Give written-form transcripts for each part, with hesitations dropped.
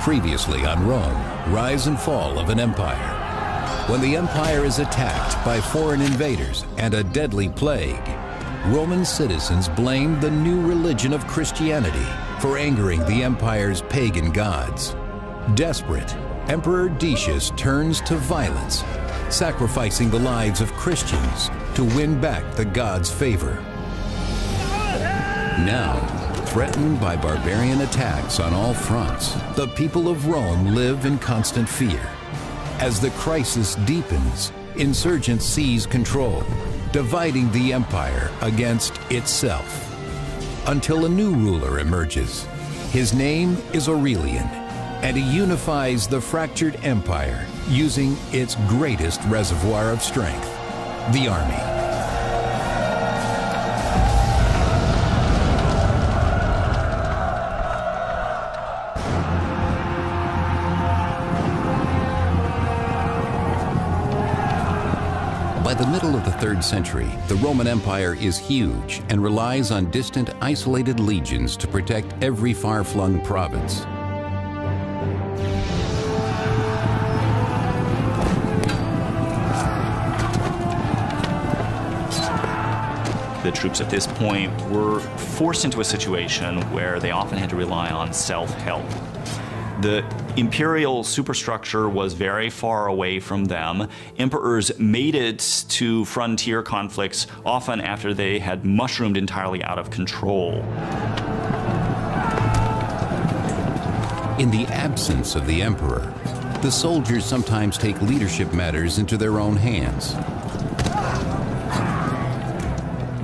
Previously on Rome, rise and fall of an empire. When the empire is attacked by foreign invaders and a deadly plague, Roman citizens blamed the new religion of Christianity for angering the empire's pagan gods. Desperate, Emperor Decius turns to violence, sacrificing the lives of Christians to win back the gods' favor. Now, threatened by barbarian attacks on all fronts, the people of Rome live in constant fear. As the crisis deepens, insurgents seize control, dividing the empire against itself. Until a new ruler emerges. His name is Aurelian, and he unifies the fractured empire using its greatest reservoir of strength, the army. By the middle of the 3rd century, the Roman Empire is huge and relies on distant, isolated legions to protect every far-flung province. The troops at this point were forced into a situation where they often had to rely on self-help. The imperial superstructure was very far away from them. Emperors made it to frontier conflicts often after they had mushroomed entirely out of control. In the absence of the emperor, the soldiers sometimes take leadership matters into their own hands.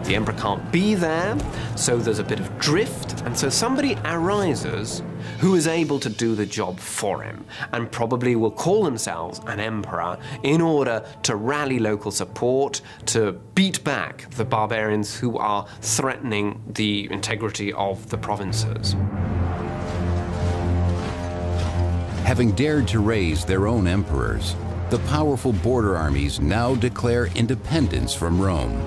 The emperor can't be there, so there's a bit of drift, and so somebody arises who is able to do the job for him, and probably will call themselves an emperor in order to rally local support, to beat back the barbarians who are threatening the integrity of the provinces. Having dared to raise their own emperors, the powerful border armies now declare independence from Rome.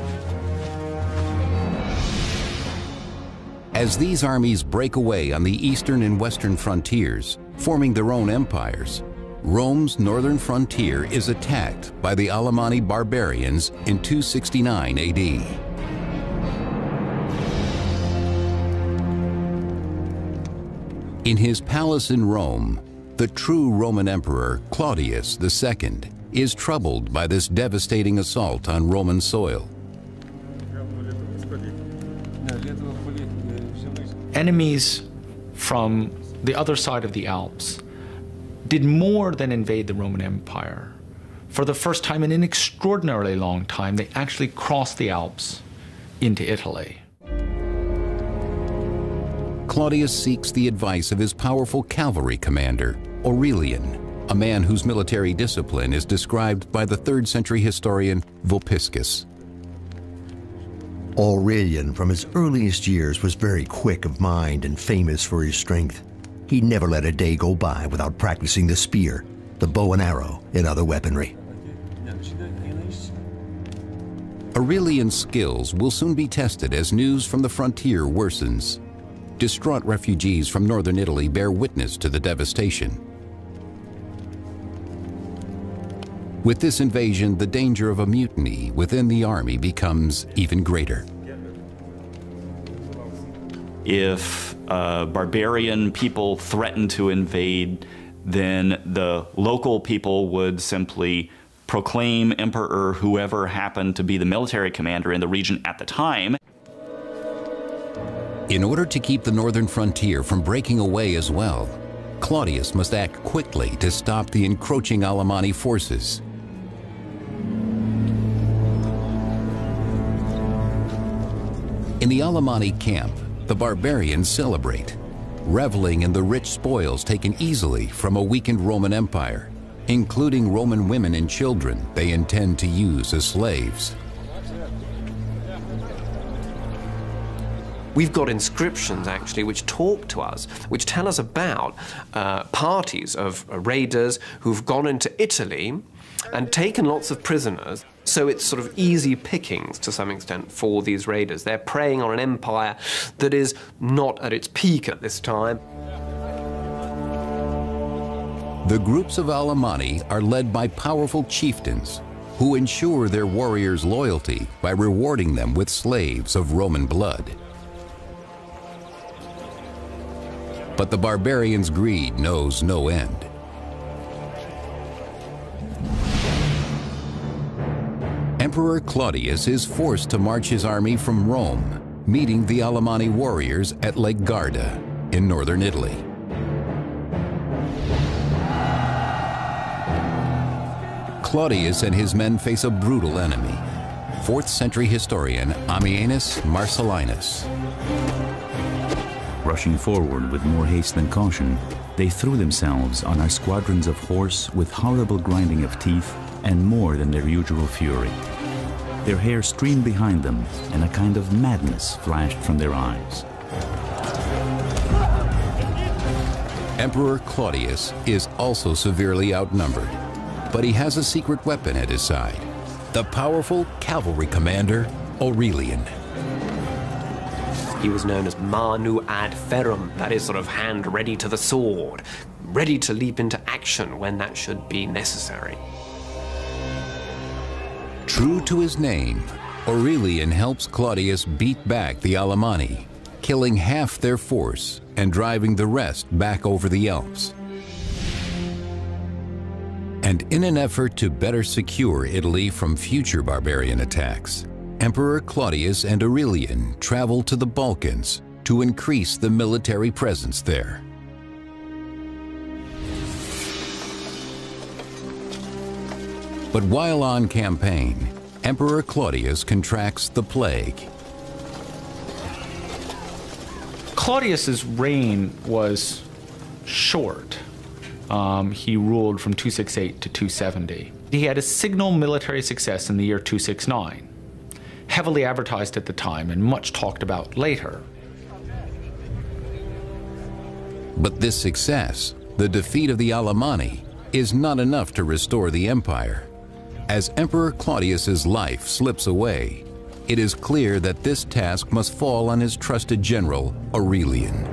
As these armies break away on the eastern and western frontiers, forming their own empires, Rome's northern frontier is attacked by the Alemanni barbarians in 269 AD. In his palace in Rome, the true Roman Emperor Claudius II is troubled by this devastating assault on Roman soil. Enemies from the other side of the Alps did more than invade the Roman Empire. For the first time in an extraordinarily long time, they actually crossed the Alps into Italy. Claudius seeks the advice of his powerful cavalry commander, Aurelian, a man whose military discipline is described by the 3rd century historian Vopiscus. Aurelian, from his earliest years, was very quick of mind and famous for his strength. He never let a day go by without practicing the spear, the bow and arrow, and other weaponry. Aurelian's skills will soon be tested as news from the frontier worsens. Distraught refugees from northern Italy bear witness to the devastation. With this invasion, the danger of a mutiny within the army becomes even greater. If barbarian people threatened to invade, then the local people would simply proclaim emperor whoever happened to be the military commander in the region at the time. In order to keep the northern frontier from breaking away as well, Claudius must act quickly to stop the encroaching Alemanni forces. In the Alemanni camp, the barbarians celebrate, reveling in the rich spoils taken easily from a weakened Roman Empire, including Roman women and children they intend to use as slaves. We've got inscriptions, actually, which talk to us, which tell us about parties of raiders who've gone into Italy and taken lots of prisoners. So it's sort of easy pickings, to some extent, for these raiders. They're preying on an empire that is not at its peak at this time. The groups of Alemanni are led by powerful chieftains who ensure their warriors' loyalty by rewarding them with slaves of Roman blood. But the barbarians' greed knows no end. Emperor Claudius is forced to march his army from Rome, meeting the Alemanni warriors at Lake Garda in northern Italy. Claudius and his men face a brutal enemy, 4th century historian Ammianus Marcellinus. Rushing forward with more haste than caution, they threw themselves on our squadrons of horse with horrible grinding of teeth and more than their usual fury. Their hair streamed behind them, and a kind of madness flashed from their eyes. Emperor Claudius is also severely outnumbered, but he has a secret weapon at his side, the powerful cavalry commander Aurelian. He was known as manu ad ferrum, that is, sort of hand ready to the sword, ready to leap into action when that should be necessary. True to his name, Aurelian helps Claudius beat back the Alemanni, killing half their force and driving the rest back over the Alps. And in an effort to better secure Italy from future barbarian attacks, Emperor Claudius and Aurelian travel to the Balkans to increase the military presence there. But while on campaign, Emperor Claudius contracts the plague. Claudius's reign was short. He ruled from 268 to 270. He had a signal military success in the year 269, heavily advertised at the time and much talked about later. But this success, the defeat of the Alemanni, is not enough to restore the empire. As Emperor Claudius's life slips away, it is clear that this task must fall on his trusted general, Aurelian.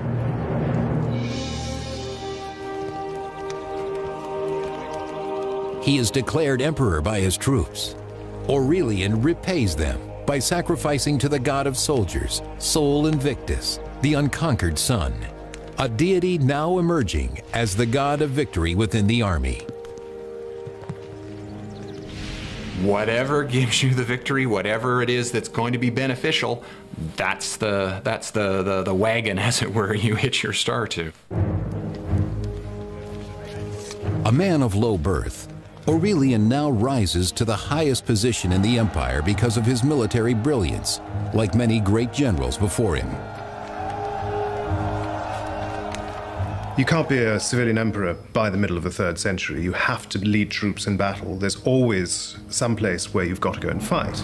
He is declared emperor by his troops. Aurelian repays them by sacrificing to the god of soldiers, Sol Invictus, the unconquered sun, a deity now emerging as the god of victory within the army. Whatever gives you the victory, whatever it is that's going to be beneficial, that's the wagon, as it were, you hitch your star to. A man of low birth, Aurelian now rises to the highest position in the empire because of his military brilliance, like many great generals before him. You can't be a civilian emperor by the middle of the 3rd century. You have to lead troops in battle. There's always some place where you've got to go and fight.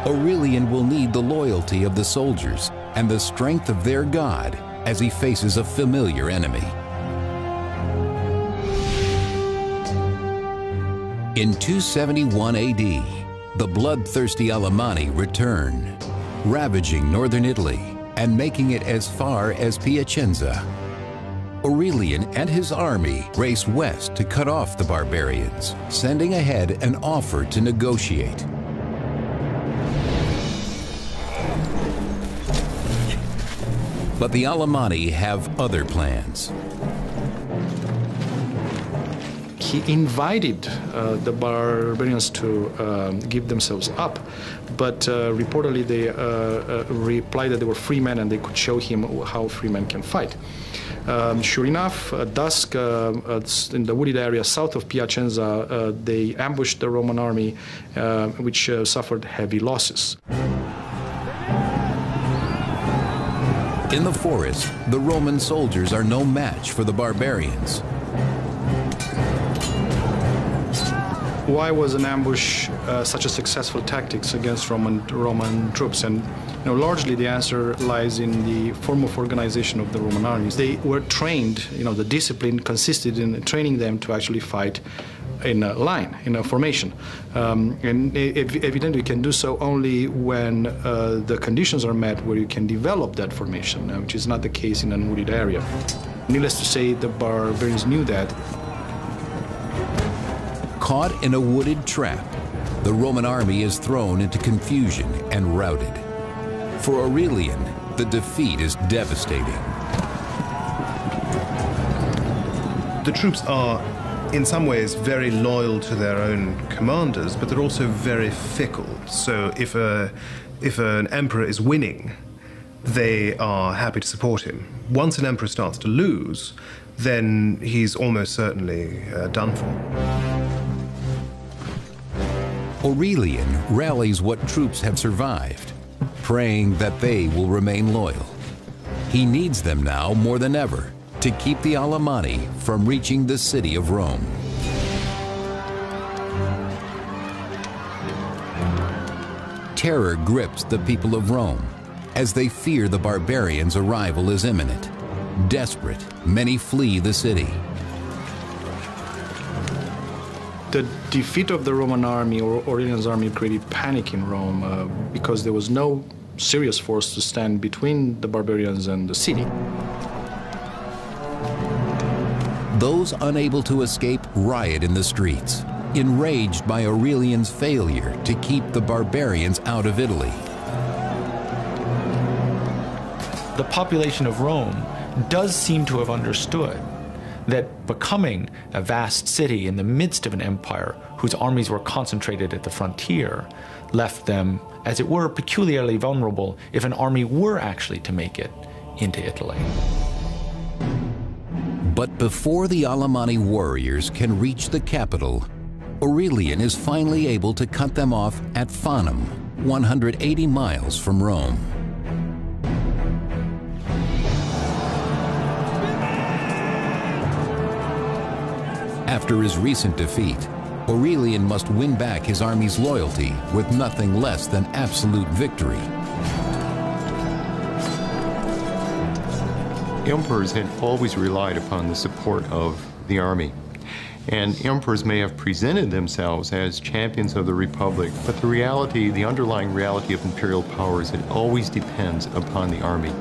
Aurelian will need the loyalty of the soldiers and the strength of their god as he faces a familiar enemy. In 271 AD, the bloodthirsty Alemanni return, ravaging northern Italy and making it as far as Piacenza. Aurelian and his army race west to cut off the barbarians, sending ahead an offer to negotiate. But the Alemanni have other plans. He invited the barbarians to give themselves up, but reportedly they replied that they were free men and they could show him how free men can fight. Sure enough, at dusk, in the wooded area south of Piacenza, they ambushed the Roman army, which suffered heavy losses. In the forest, the Roman soldiers are no match for the barbarians. Why was an ambush such a successful tactic against Roman troops? And largely the answer lies in the form of organization of the Roman armies. They were trained, the discipline consisted in training them to actually fight in a line, in a formation. And evidently you can do so only when the conditions are met where you can develop that formation, which is not the case in a wooded area. Needless to say, the barbarians knew that. Caught in a wooded trap, the Roman army is thrown into confusion and routed. For Aurelian, the defeat is devastating. The troops are, in some ways, very loyal to their own commanders, but they're also very fickle. So if an emperor is winning, they are happy to support him. Once an emperor starts to lose, then he's almost certainly done for. Aurelian rallies what troops have survived, praying that they will remain loyal. He needs them now more than ever to keep the Alemanni from reaching the city of Rome. Terror grips the people of Rome as they fear the barbarians' arrival is imminent. Desperate, many flee the city. The defeat of the Roman army, or Aurelian's army, created panic in Rome because there was no serious force to stand between the barbarians and the city. Those unable to escape riot in the streets, enraged by Aurelian's failure to keep the barbarians out of Italy. The population of Rome does seem to have understood that becoming a vast city in the midst of an empire whose armies were concentrated at the frontier left them, as it were, peculiarly vulnerable if an army were actually to make it into Italy. But before the Alemanni warriors can reach the capital, Aurelian is finally able to cut them off at Fanum, 180 miles from Rome. After his recent defeat, Aurelian must win back his army's loyalty with nothing less than absolute victory. Emperors had always relied upon the support of the army. And emperors may have presented themselves as champions of the Republic, but the reality, the underlying reality of imperial power is it always depends upon the army.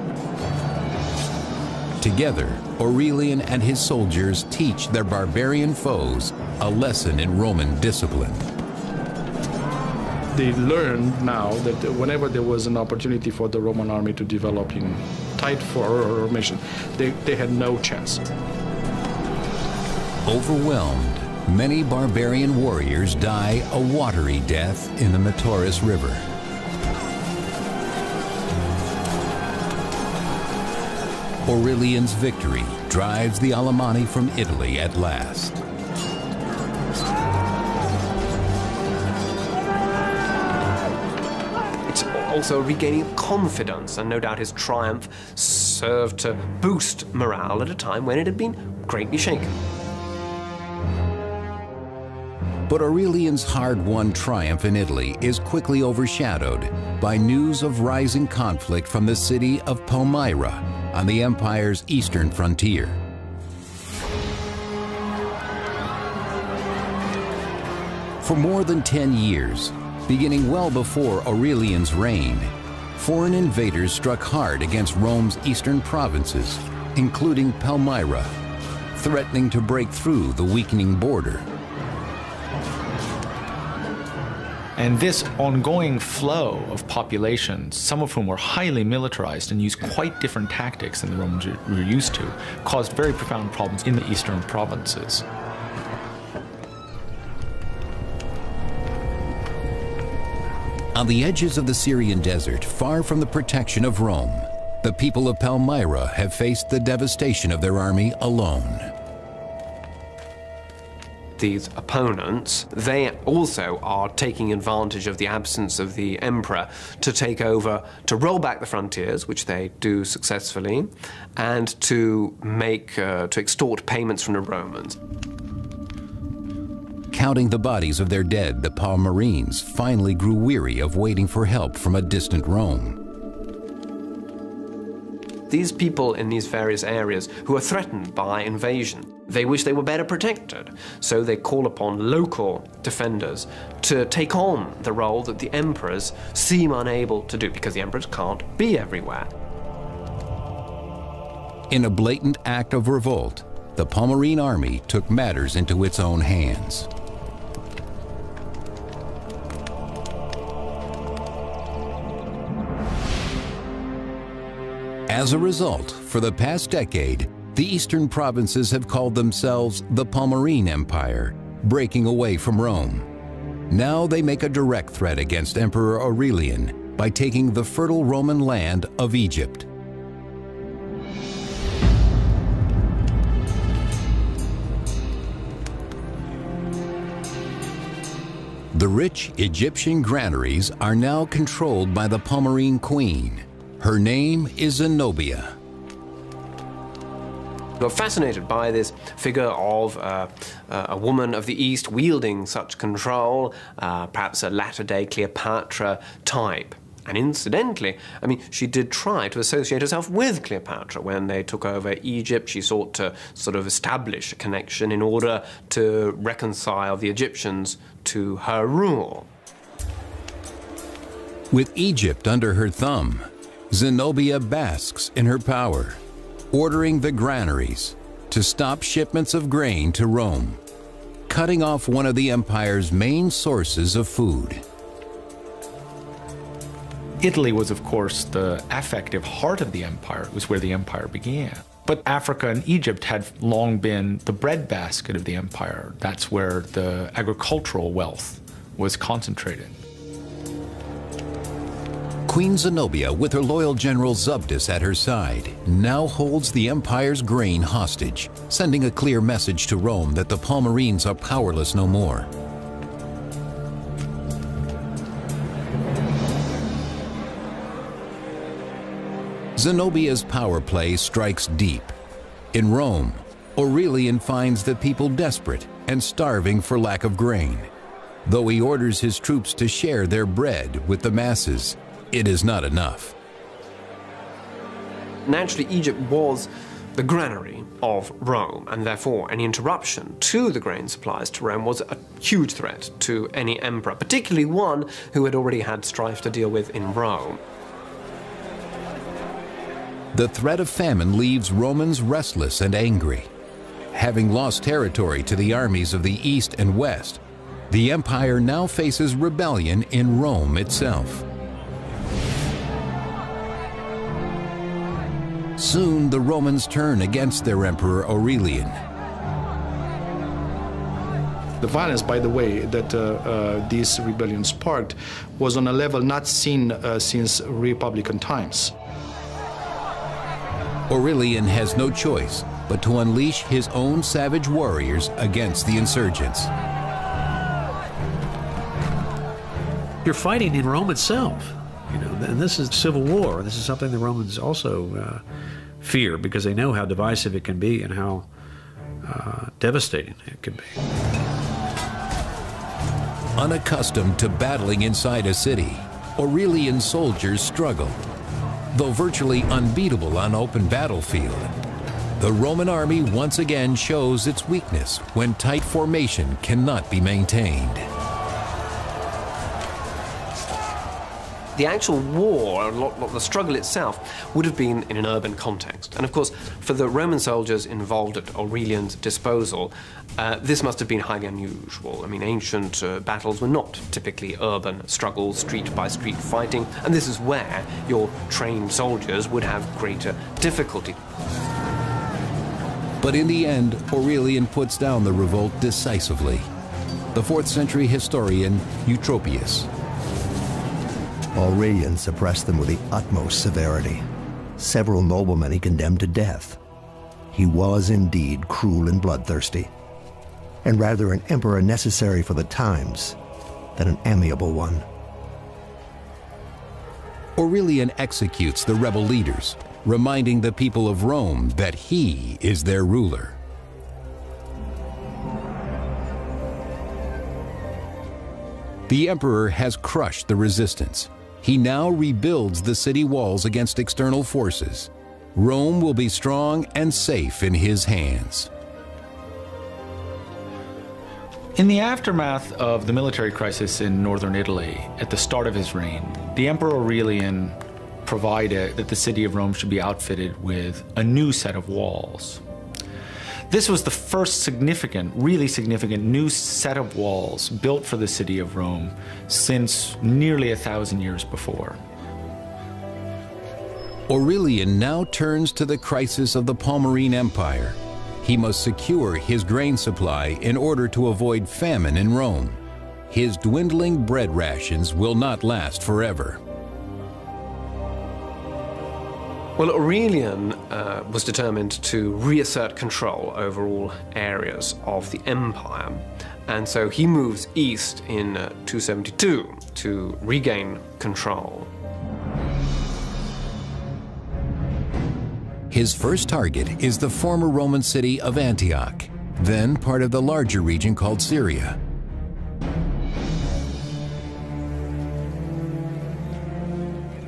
Together, Aurelian and his soldiers teach their barbarian foes a lesson in Roman discipline. They learned now that whenever there was an opportunity for the Roman army to develop in tight formation, they had no chance. Overwhelmed, many barbarian warriors die a watery death in the Metaurus River. Aurelian's victory drives the Alemanni from Italy at last. It's also regaining confidence, and no doubt his triumph served to boost morale at a time when it had been greatly shaken. But Aurelian's hard-won triumph in Italy is quickly overshadowed by news of rising conflict from the city of Palmyra on the empire's eastern frontier. For more than 10 years, beginning well before Aurelian's reign, foreign invaders struck hard against Rome's eastern provinces, including Palmyra, threatening to break through the weakening border. And this ongoing flow of populations, some of whom were highly militarized and used quite different tactics than the Romans were used to, caused very profound problems in the eastern provinces. On the edges of the Syrian desert, far from the protection of Rome, the people of Palmyra have faced the devastation of their army alone. These opponents, they also are taking advantage of the absence of the emperor to take over, to roll back the frontiers, which they do successfully, and to extort payments from the Romans. Counting the bodies of their dead, the Palmyrines finally grew weary of waiting for help from a distant Rome. These people in these various areas who are threatened by invasion, they wish they were better protected, so they call upon local defenders to take on the role that the emperors seem unable to do, because the emperors can't be everywhere. In a blatant act of revolt, the Palmyrene army took matters into its own hands. As a result, for the past decade, the eastern provinces have called themselves the Palmyrene Empire, breaking away from Rome. Now they make a direct threat against Emperor Aurelian by taking the fertile Roman land of Egypt. The rich Egyptian granaries are now controlled by the Palmyrene queen. Her name is Zenobia. We're fascinated by this figure of a woman of the East wielding such control, perhaps a latter-day Cleopatra type. And incidentally, I mean, she did try to associate herself with Cleopatra. When they took over Egypt, she sought to sort of establish a connection in order to reconcile the Egyptians to her rule. With Egypt under her thumb, Zenobia basks in her power, ordering the granaries to stop shipments of grain to Rome, cutting off one of the empire's main sources of food. Italy was, of course, the affective heart of the empire. It was where the empire began. But Africa and Egypt had long been the breadbasket of the empire. That's where the agricultural wealth was concentrated. Queen Zenobia, with her loyal general Zubdus at her side, now holds the empire's grain hostage, sending a clear message to Rome that the Palmyrenes are powerless no more. Zenobia's power play strikes deep. In Rome, Aurelian finds the people desperate and starving for lack of grain. Though he orders his troops to share their bread with the masses, it is not enough. Naturally, Egypt was the granary of Rome, and therefore any interruption to the grain supplies to Rome was a huge threat to any emperor, particularly one who had already had strife to deal with in Rome. The threat of famine leaves Romans restless and angry. Having lost territory to the armies of the East and West, the empire now faces rebellion in Rome itself. Soon the Romans turn against their emperor Aurelian. The violence, by the way, that this rebellion sparked was on a level not seen since Republican times. Aurelian has no choice but to unleash his own savage warriors against the insurgents. You're fighting in Rome itself, you know, and this is civil war. This is something the Romans also fear because they know how divisive it can be and how devastating it can be. Unaccustomed to battling inside a city, Aurelian soldiers struggle. Though virtually unbeatable on open battlefield, the Roman army once again shows its weakness when tight formation cannot be maintained. The actual war, the struggle itself, would have been in an urban context. And of course, for the Roman soldiers involved at Aurelian's disposal, this must have been highly unusual. I mean, ancient battles were not typically urban struggles, street by street fighting, and this is where your trained soldiers would have greater difficulty. But in the end, Aurelian puts down the revolt decisively. The 4th century historian Eutropius. Aurelian suppressed them with the utmost severity. Several noblemen he condemned to death. He was indeed cruel and bloodthirsty, and rather an emperor necessary for the times than an amiable one. Aurelian executes the rebel leaders, reminding the people of Rome that he is their ruler. The emperor has crushed the resistance. He now rebuilds the city walls against external forces. Rome will be strong and safe in his hands. In the aftermath of the military crisis in northern Italy, at the start of his reign, the Emperor Aurelian provided that the city of Rome should be outfitted with a new set of walls. This was the first significant, really significant new set of walls built for the city of Rome since nearly 1,000 years before. Aurelian now turns to the crisis of the Palmyrene Empire. He must secure his grain supply in order to avoid famine in Rome. His dwindling bread rations will not last forever. Well, Aurelian was determined to reassert control over all areas of the empire, and so he moves east in 272 to regain control. His first target is the former Roman city of Antioch, then part of the larger region called Syria.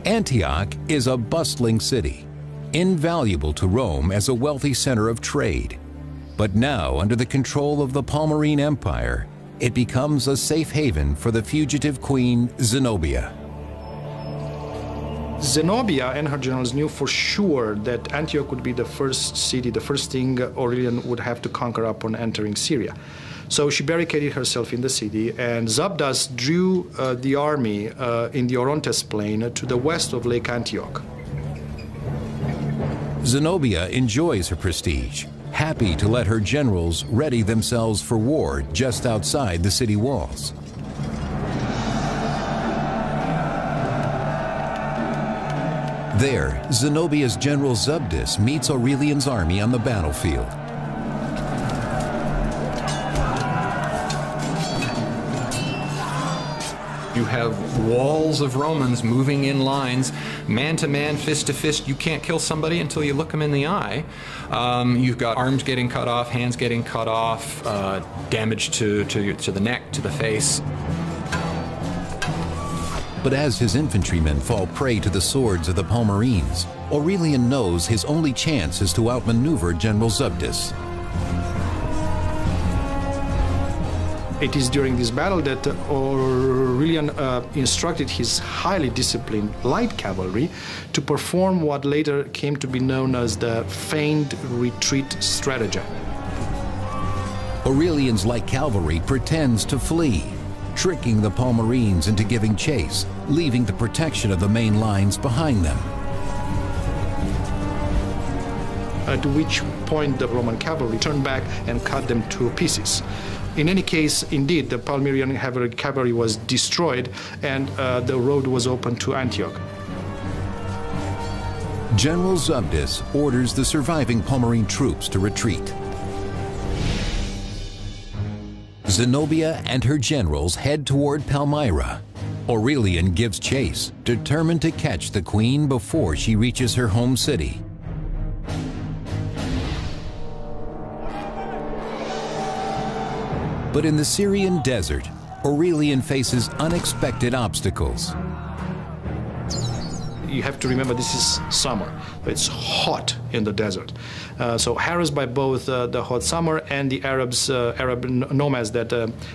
Antioch is a bustling city, invaluable to Rome as a wealthy center of trade. But now, under the control of the Palmyrene Empire, it becomes a safe haven for the fugitive queen Zenobia. Zenobia and her generals knew for sure that Antioch would be the first city, the first thing Aurelian would have to conquer upon entering Syria. So she barricaded herself in the city, and Zabdas drew the army in the Orontes plain to the west of Lake Antioch. Zenobia enjoys her prestige, happy to let her generals ready themselves for war just outside the city walls. There, Zenobia's general Zabdas meets Aurelian's army on the battlefield. You have walls of Romans moving in lines, man to man, fist to fist. You can't kill somebody until you look them in the eye. You've got arms getting cut off, hands getting cut off, damage to the neck, to the face. But as his infantrymen fall prey to the swords of the Palmyrenes, Aurelian knows his only chance is to outmaneuver General Zabdas. It is during this battle that Aurelian instructed his highly disciplined light cavalry to perform what later came to be known as the feigned retreat stratagem. Aurelian's light cavalry pretends to flee, tricking the Palmyrenes into giving chase, leaving the protection of the main lines behind them. At which point the Roman cavalry turned back and cut them to pieces. In any case, indeed, the Palmyrean cavalry was destroyed, and the road was open to Antioch. General Zabdas orders the surviving Palmyrene troops to retreat. Zenobia and her generals head toward Palmyra. Aurelian gives chase, determined to catch the queen before she reaches her home city. But in the Syrian desert, Aurelian faces unexpected obstacles. You have to remember this is summer. It's hot in the desert. So harassed by both the hot summer and the Arab nomads that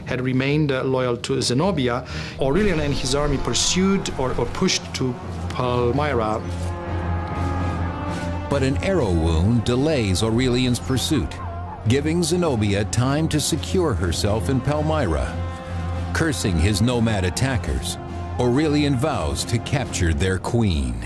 had remained loyal to Zenobia, Aurelian and his army pursued or pushed to Palmyra. But an arrow wound delays Aurelian's pursuit, giving Zenobia time to secure herself in Palmyra. Cursing his nomad attackers, Aurelian vows to capture their queen.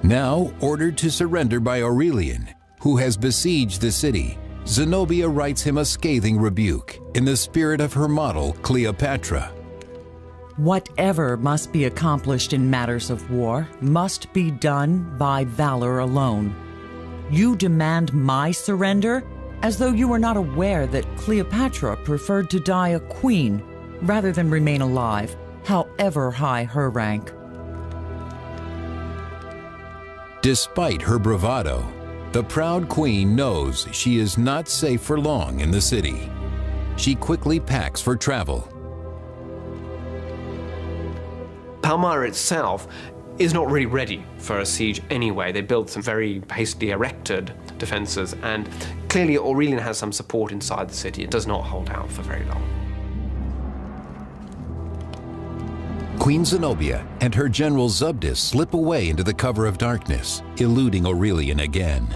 Now ordered to surrender by Aurelian, who has besieged the city, Zenobia writes him a scathing rebuke in the spirit of her model, Cleopatra. Whatever must be accomplished in matters of war must be done by valor alone. You demand my surrender, as though you were not aware that Cleopatra preferred to die a queen rather than remain alive, however high her rank. Despite her bravado, the proud queen knows she is not safe for long in the city. She quickly packs for travel. Palmyra itself is not really ready for a siege anyway. They built some very hastily erected defenses, and clearly Aurelian has some support inside the city. It does not hold out for very long. Queen Zenobia and her general Zubdus slip away into the cover of darkness, eluding Aurelian again.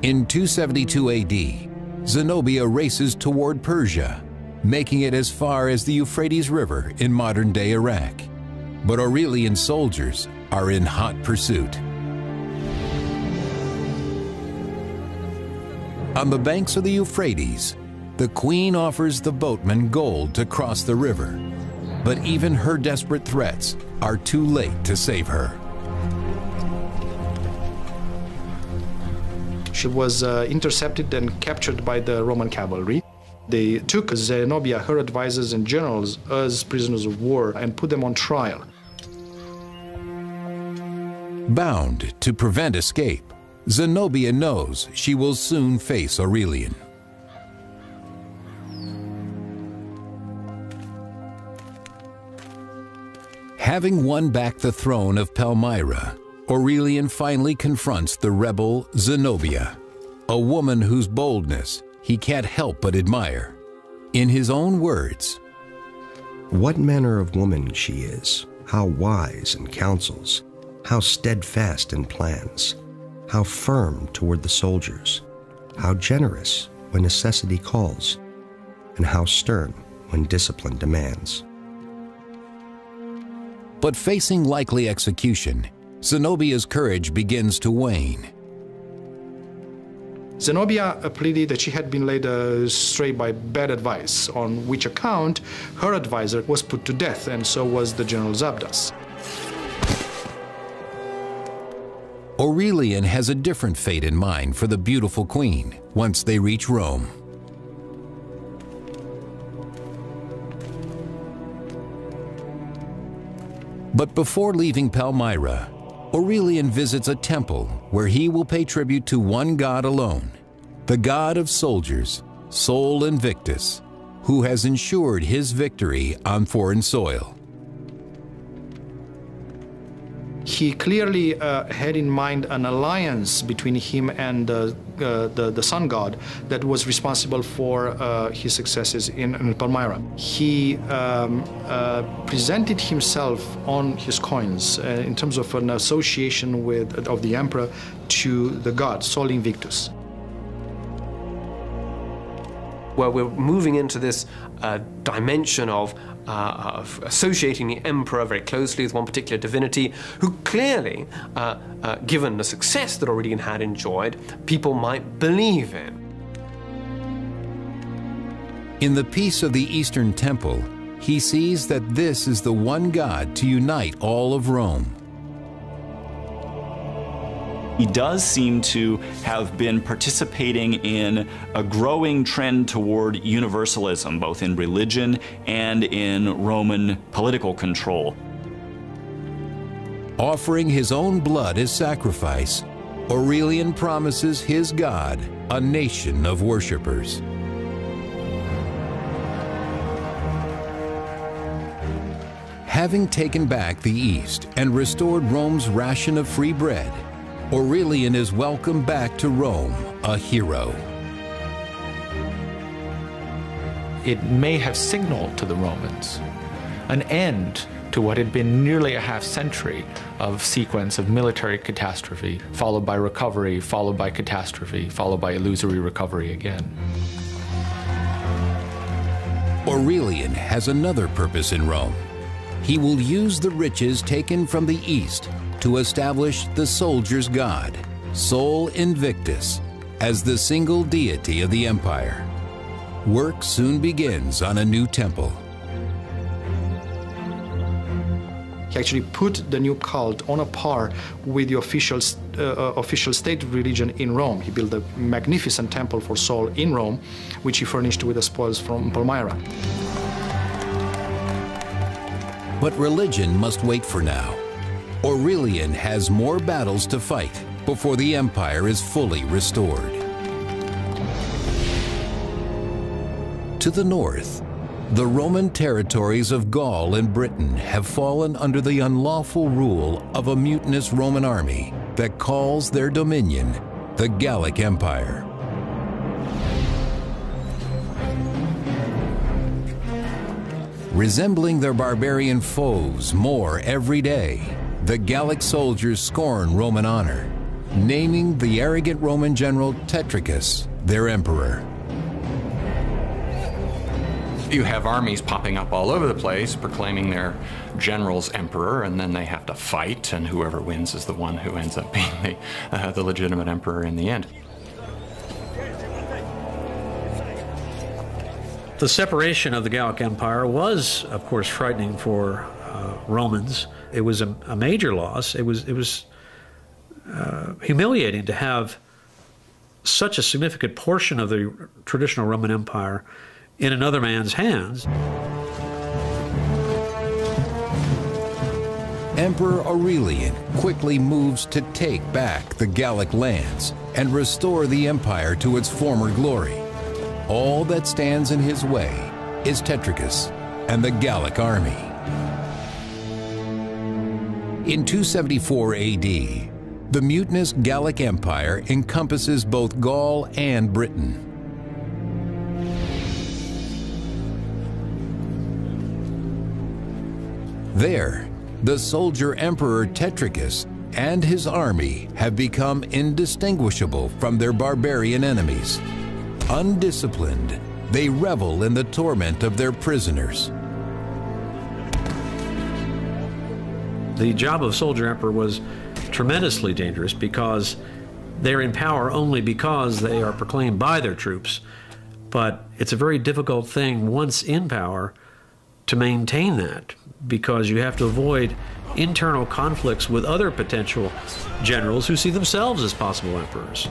In 272 AD, Zenobia races toward Persia, making it as far as the Euphrates River in modern-day Iraq. But Aurelian's soldiers are in hot pursuit. On the banks of the Euphrates, the queen offers the boatmen gold to cross the river, but even her desperate threats are too late to save her. She was intercepted and captured by the Roman cavalry. They took Zenobia, her advisors and generals, as prisoners of war and put them on trial. Bound to prevent escape, Zenobia knows she will soon face Aurelian. Having won back the throne of Palmyra, Aurelian finally confronts the rebel Zenobia, a woman whose boldness he can't help but admire. In his own words, "What manner of woman she is, how wise in counsels, how steadfast in plans, how firm toward the soldiers, how generous when necessity calls, and how stern when discipline demands." But facing likely execution, Zenobia's courage begins to wane. Zenobia pleaded that she had been led astray by bad advice, on which account her advisor was put to death, and so was the general Zabdas. Aurelian has a different fate in mind for the beautiful queen once they reach Rome. But before leaving Palmyra, Aurelian visits a temple where he will pay tribute to one god alone, the god of soldiers, Sol Invictus, who has ensured his victory on foreign soil. He clearly had in mind an alliance between him and the sun god that was responsible for his successes in Palmyra. He presented himself on his coins in terms of an association of the emperor to the god, Sol Invictus. Well, we're moving into this dimension of associating the emperor very closely with one particular divinity, who clearly, given the success that Aurelian had enjoyed, people might believe in. In the peace of the Eastern Temple, he sees that this is the one God to unite all of Rome. He does seem to have been participating in a growing trend toward universalism, both in religion and in Roman political control. Offering his own blood as sacrifice, Aurelian promises his God a nation of worshipers. Having taken back the East and restored Rome's ration of free bread, Aurelian is welcomed back to Rome, a hero. It may have signaled to the Romans an end to what had been nearly a half-century of sequence of military catastrophe, followed by recovery, followed by catastrophe, followed by illusory recovery again. Aurelian has another purpose in Rome. He will use the riches taken from the East to establish the soldier's god, Sol Invictus, as the single deity of the empire. Work soon begins on a new temple. He actually put the new cult on a par with the official state religion in Rome. He built a magnificent temple for Sol in Rome, which he furnished with the spoils from Palmyra. But religion must wait for now. Aurelian has more battles to fight before the empire is fully restored. To the north, the Roman territories of Gaul and Britain have fallen under the unlawful rule of a mutinous Roman army that calls their dominion the Gallic Empire. Resembling their barbarian foes more every day, the Gallic soldiers scorn Roman honor, naming the arrogant Roman general Tetricus their emperor. You have armies popping up all over the place proclaiming their generals emperor, and then they have to fight, and whoever wins is the one who ends up being the legitimate emperor in the end. The separation of the Gallic Empire was, of course, frightening for Romans. It was a major loss. It was humiliating to have such a significant portion of the traditional Roman Empire in another man's hands. Emperor Aurelian quickly moves to take back the Gallic lands and restore the empire to its former glory. All that stands in his way is Tetricus and the Gallic army. In 274 AD, the mutinous Gallic Empire encompasses both Gaul and Britain. There, the soldier Emperor Tetricus and his army have become indistinguishable from their barbarian enemies. Undisciplined, they revel in the torment of their prisoners. The job of soldier emperor was tremendously dangerous because they're in power only because they are proclaimed by their troops. But it's a very difficult thing once in power to maintain that, because you have to avoid internal conflicts with other potential generals who see themselves as possible emperors.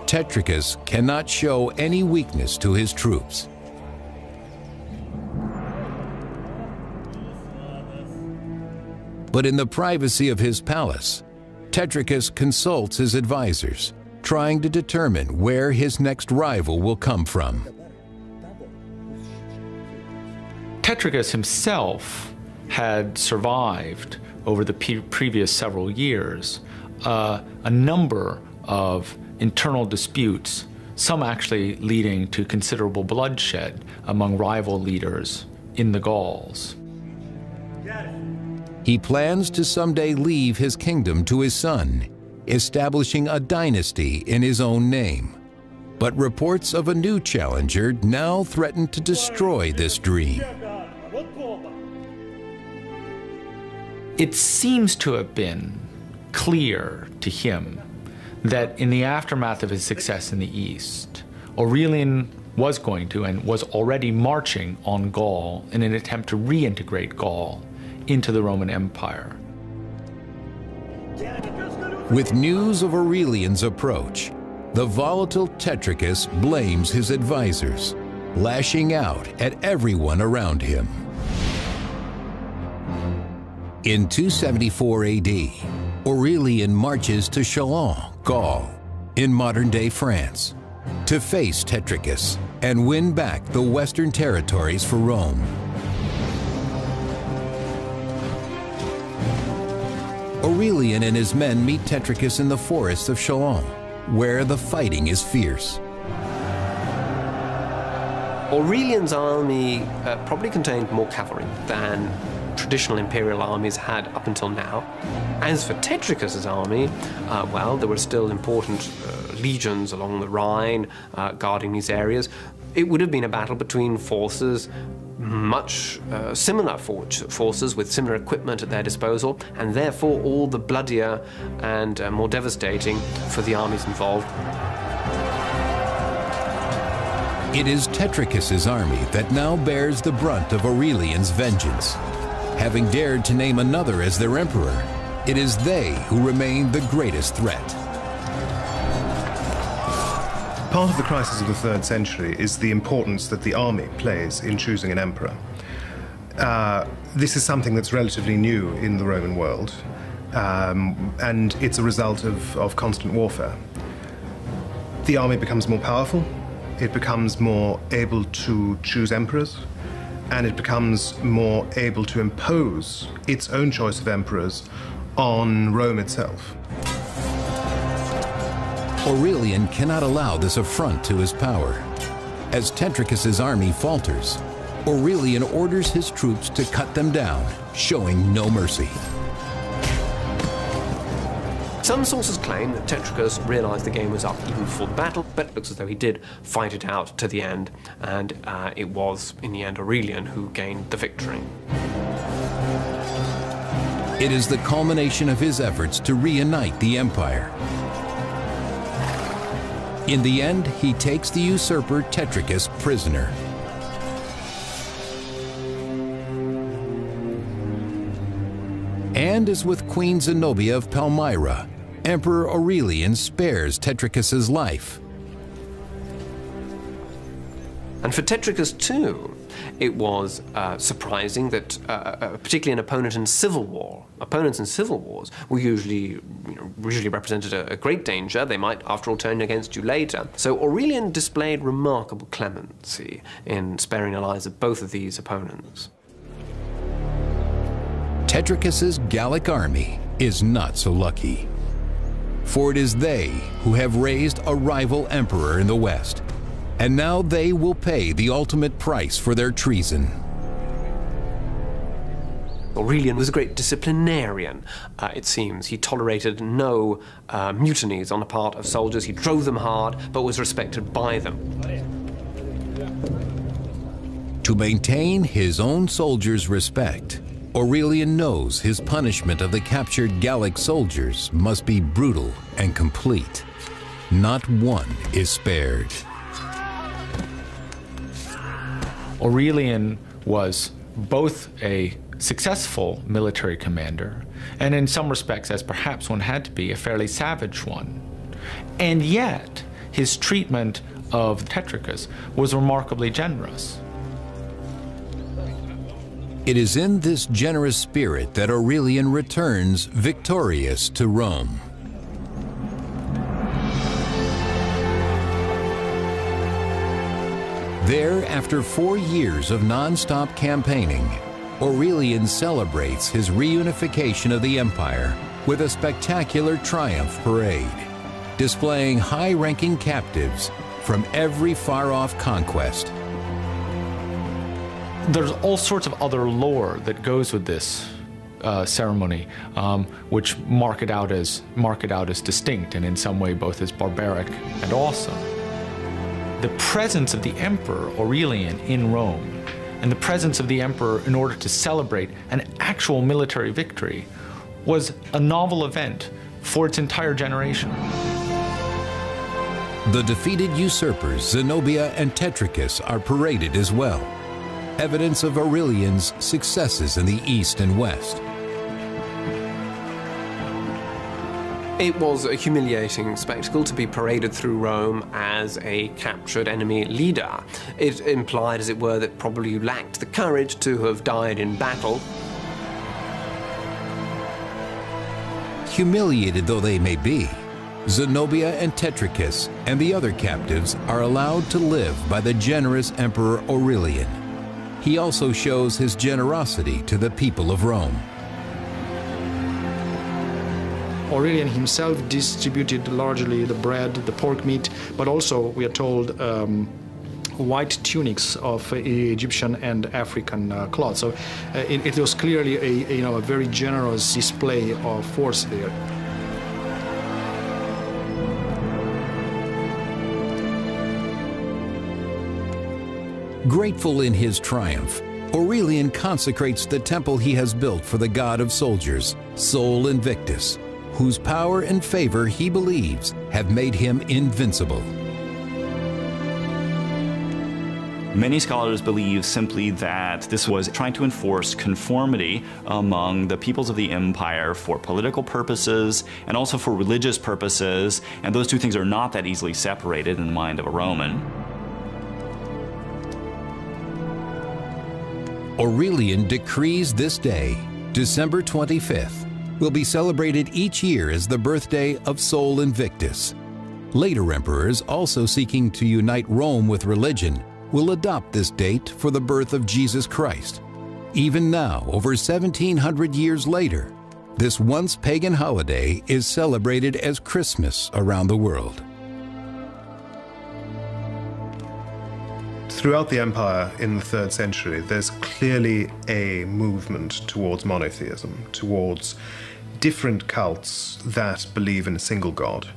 Tetricus cannot show any weakness to his troops. But in the privacy of his palace, Tetricus consults his advisors, trying to determine where his next rival will come from. Tetricus himself had survived over the previous several years a number of internal disputes, some actually leading to considerable bloodshed among rival leaders in the Gauls. He plans to someday leave his kingdom to his son, establishing a dynasty in his own name. But reports of a new challenger now threaten to destroy this dream. It seems to have been clear to him that in the aftermath of his success in the East, Aurelian was going to and was already marching on Gaul in an attempt to reintegrate Gaul into the Roman Empire. With news of Aurelian's approach, the volatile Tetricus blames his advisors, lashing out at everyone around him. In 274 AD, Aurelian marches to Chalons, Gaul, in modern-day France, to face Tetricus and win back the western territories for Rome. Aurelian and his men meet Tetricus in the forests of Chalons, where the fighting is fierce. Aurelian's army probably contained more cavalry than traditional imperial armies had up until now. As for Tetricus's army, well, there were still important legions along the Rhine guarding these areas. It would have been a battle between forces, much similar forces with similar equipment at their disposal, and therefore all the bloodier and more devastating for the armies involved. It is Tetricus's army that now bears the brunt of Aurelian's vengeance. Having dared to name another as their emperor, it is they who remain the greatest threat. Part of the crisis of the 3rd century is the importance that the army plays in choosing an emperor. This is something that's relatively new in the Roman world, and it's a result of constant warfare. The army becomes more powerful, it becomes more able to choose emperors, and it becomes more able to impose its own choice of emperors on Rome itself. Aurelian cannot allow this affront to his power. As Tetricus's army falters, Aurelian orders his troops to cut them down, showing no mercy. Some sources claim that Tetricus realized the game was up even before the battle, but it looks as though he did fight it out to the end, and it was, in the end, Aurelian who gained the victory. It is the culmination of his efforts to reunite the empire. In the end, he takes the usurper Tetricus prisoner. And as with Queen Zenobia of Palmyra, Emperor Aurelian spares Tetricus's life. And for Tetricus too, it was surprising that, particularly an opponent in civil war, opponents in civil wars were usually represented a great danger. They might, after all, turn against you later. So Aurelian displayed remarkable clemency in sparing the lives of both of these opponents. Tetricus's Gallic army is not so lucky, for it is they who have raised a rival emperor in the West, and now they will pay the ultimate price for their treason. Aurelian was a great disciplinarian, it seems. He tolerated no mutinies on the part of soldiers. He drove them hard, but was respected by them. To maintain his own soldiers' respect, Aurelian knows his punishment of the captured Gallic soldiers must be brutal and complete. Not one is spared. Aurelian was both a successful military commander and in some respects, as perhaps one had to be, a fairly savage one. And yet, his treatment of Tetricus was remarkably generous. It is in this generous spirit that Aurelian returns victorious to Rome. There, after 4 years of non-stop campaigning, Aurelian celebrates his reunification of the empire with a spectacular triumph parade, displaying high-ranking captives from every far-off conquest. There's all sorts of other lore that goes with this ceremony, which mark it out as distinct and in some way both as barbaric and awesome. The presence of the Emperor Aurelian in Rome and the presence of the Emperor in order to celebrate an actual military victory was a novel event for its entire generation. The defeated usurpers Zenobia and Tetricus are paraded as well, evidence of Aurelian's successes in the East and West. It was a humiliating spectacle to be paraded through Rome as a captured enemy leader. It implied, as it were, that probably you lacked the courage to have died in battle. Humiliated though they may be, Zenobia and Tetricus and the other captives are allowed to live by the generous Emperor Aurelian. He also shows his generosity to the people of Rome. Aurelian himself distributed largely the bread, the pork meat, but also, we are told, white tunics of Egyptian and African cloth. So it was clearly a very generous display of force there. Grateful in his triumph, Aurelian consecrates the temple he has built for the god of soldiers, Sol Invictus, whose power and favor he believes have made him invincible. Many scholars believe simply that this was trying to enforce conformity among the peoples of the empire for political purposes and also for religious purposes, and those two things are not that easily separated in the mind of a Roman. Aurelian decrees this day, December 25th, will be celebrated each year as the birthday of Sol Invictus. Later emperors, also seeking to unite Rome with religion, will adopt this date for the birth of Jesus Christ. Even now, over 1,700 years later, this once pagan holiday is celebrated as Christmas around the world. Throughout the empire in the 3rd century, there's clearly a movement towards monotheism, towards different cults that believe in a single god,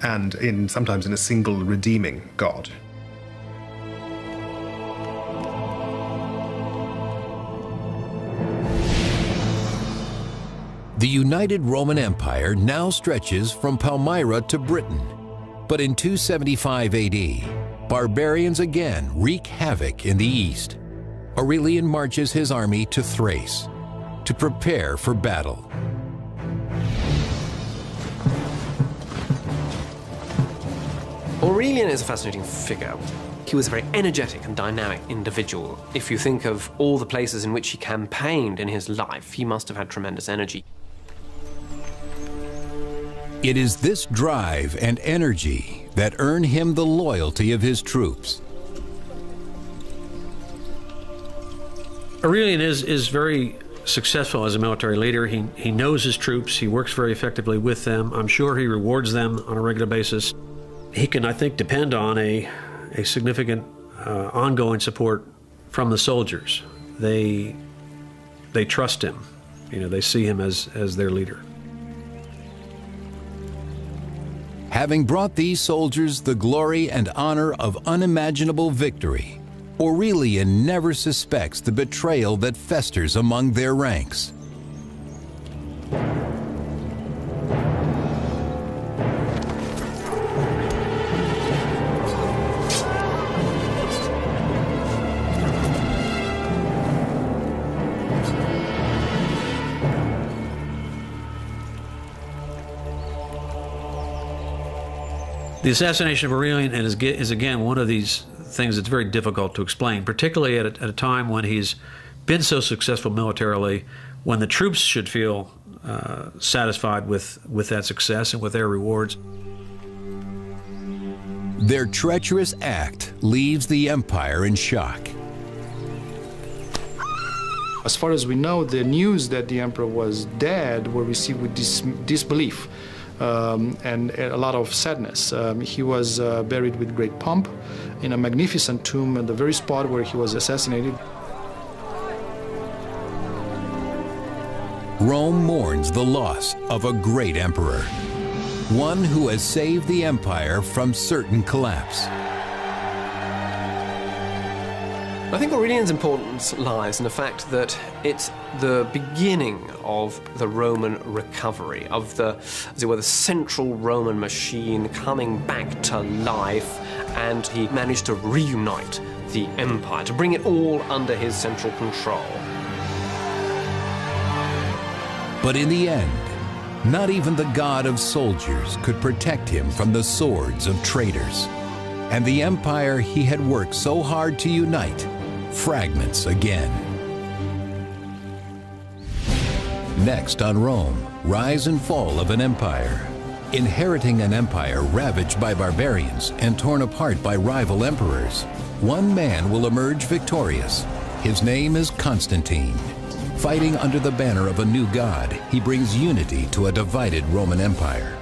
and sometimes in a single redeeming god. The United Roman Empire now stretches from Palmyra to Britain. But in 275 AD, barbarians again wreak havoc in the east. Aurelian marches his army to Thrace to prepare for battle. Aurelian is a fascinating figure. He was a very energetic and dynamic individual. If you think of all the places in which he campaigned in his life, he must have had tremendous energy. It is this drive and energy that earn him the loyalty of his troops. Aurelian is very successful as a military leader. He knows his troops. He works very effectively with them. I'm sure he rewards them on a regular basis. He can, I think, depend on a significant ongoing support from the soldiers. They trust him. You know, they see him as their leader. Having brought these soldiers the glory and honor of unimaginable victory, Aurelian never suspects the betrayal that festers among their ranks. The assassination of Aurelian is again one of these things that's very difficult to explain, particularly at a time when he's been so successful militarily, when the troops should feel satisfied with that success and with their rewards. Their treacherous act leaves the empire in shock. As far as we know, the news that the emperor was dead were received with disbelief. And a lot of sadness. He was buried with great pomp in a magnificent tomb at the very spot where he was assassinated. Rome mourns the loss of a great emperor, one who has saved the empire from certain collapse. I think Aurelian's importance lies in the fact that it's the beginning of the Roman recovery, of the, as it were, the central Roman machine coming back to life, and he managed to reunite the empire, to bring it all under his central control. But in the end, not even the god of soldiers could protect him from the swords of traitors. And the empire he had worked so hard to unite fragments again. Next on Rome, rise and fall of an empire. Inheriting an empire ravaged by barbarians and torn apart by rival emperors, one man will emerge victorious. His name is Constantine. Fighting under the banner of a new god, he brings unity to a divided Roman Empire.